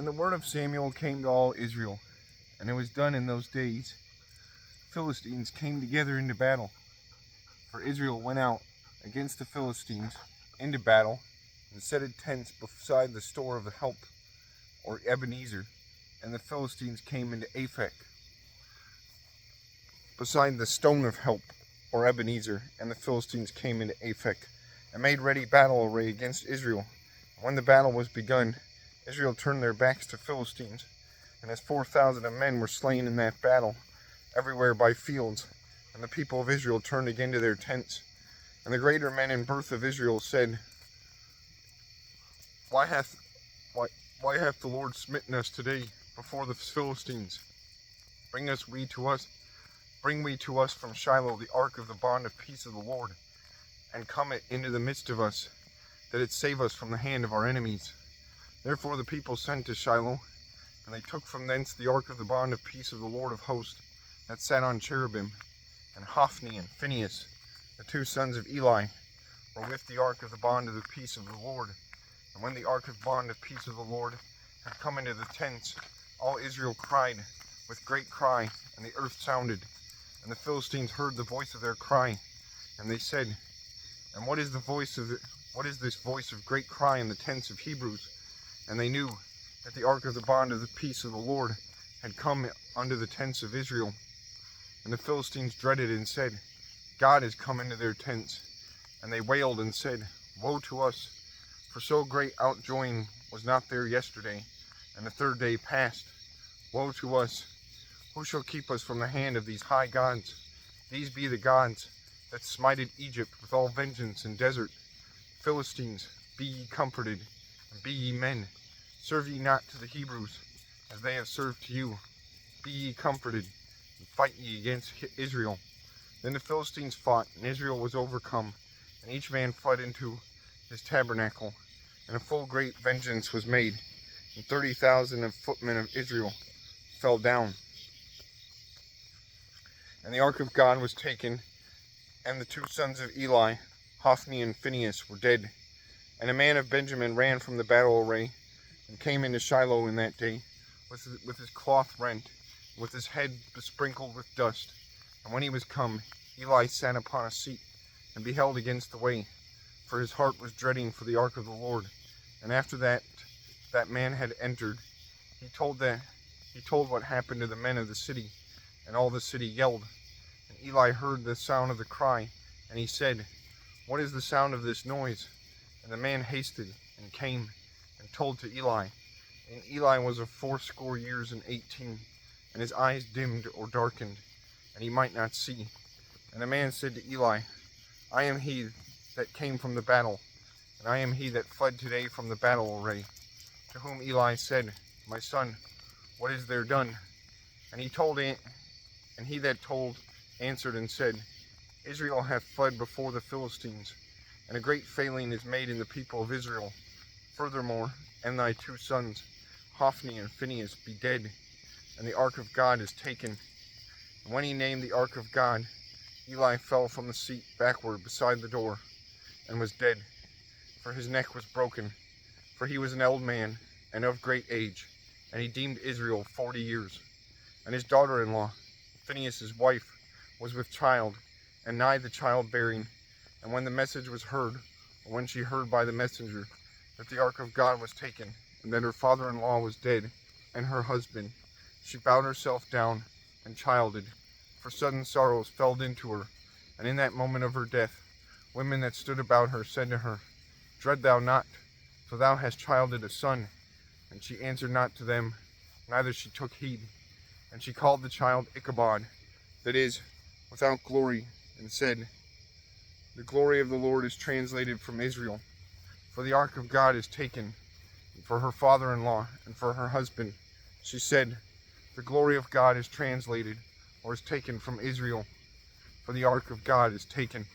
And the word of Samuel came to all Israel, and it was done in those days. Philistines came together into battle, for Israel went out against the Philistines into battle, and set tents beside the store of the help, or Ebenezer, and the Philistines came into Aphek, beside the stone of help, or Ebenezer, and the Philistines came into Aphek, and made ready battle array against Israel. When the battle was begun, Israel turned their backs to Philistines, and as 4,000 of men were slain in that battle, everywhere by fields, and the people of Israel turned again to their tents. And the greater men in birth of Israel said, Why hath the Lord smitten us today before the Philistines? Bring we to us from Shiloh the ark of the bond of peace of the Lord, and come it into the midst of us, that it save us from the hand of our enemies. Therefore the people sent to Shiloh, and they took from thence the ark of the bond of peace of the Lord of hosts, that sat on cherubim, and Hophni and Phinehas, the two sons of Eli, were with the ark of the bond of the peace of the Lord. And when the ark of bond of peace of the Lord had come into the tents, all Israel cried with great cry, and the earth sounded. And the Philistines heard the voice of their cry, and they said, And what is this voice of great cry in the tents of Hebrews? And they knew that the ark of the bond of the peace of the Lord had come unto the tents of Israel. And the Philistines dreaded and said, God is come into their tents. And they wailed and said, Woe to us, for so great outjoying was not there yesterday, and the third day past. Woe to us! Who shall keep us from the hand of these high gods? These be the gods that smited Egypt with all vengeance in desert. Philistines, be ye comforted, and be ye men. Serve ye not to the Hebrews, as they have served to you. Be ye comforted, and fight ye against Israel. Then the Philistines fought, and Israel was overcome, and each man fled into his tabernacle. And a full great vengeance was made, and 30,000 of footmen of Israel fell down. And the ark of God was taken, and the two sons of Eli, Hophni and Phinehas, were dead. And a man of Benjamin ran from the battle array, and came into Shiloh in that day, with his cloth rent, with his head besprinkled with dust. And when he was come, Eli sat upon a seat, and beheld against the way, for his heart was dreading for the ark of the Lord. And after that man had entered, he told what happened to the men of the city, and all the city yelled. And Eli heard the sound of the cry, and he said, What is the sound of this noise? And the man hasted, and came, and told to Eli. And Eli was of 80 years, and his eyes dimmed or darkened, and he might not see. And the man said to Eli, I am he that came from the battle, and I am he that fled today from the battle array. To whom Eli said, My son, what is there done? And he that told answered and said, Israel hath fled before the Philistines, and a great failing is made in the people of Israel. Furthermore, and thy two sons, Hophni and Phinehas, be dead, and the ark of God is taken. And when he named the ark of God, Eli fell from the seat backward beside the door, and was dead, for his neck was broken. For he was an old man, and of great age, and he deemed Israel 40 years. And his daughter-in-law, Phinehas' wife, was with child, and nigh the childbearing. And when the message was heard, or when she heard by the messenger, that the ark of God was taken, and that her father-in-law was dead, and her husband, she bowed herself down, and childed, for sudden sorrows fell into her. And in that moment of her death, women that stood about her said to her, Dread thou not, for thou hast childed a son. And she answered not to them, neither she took heed. And she called the child Ichabod, that is, without glory, and said, The glory of the Lord is translated from Israel. For the ark of God is taken, and for her father-in-law, and for her husband. She said, The glory of God is translated, or is taken from Israel, for the ark of God is taken.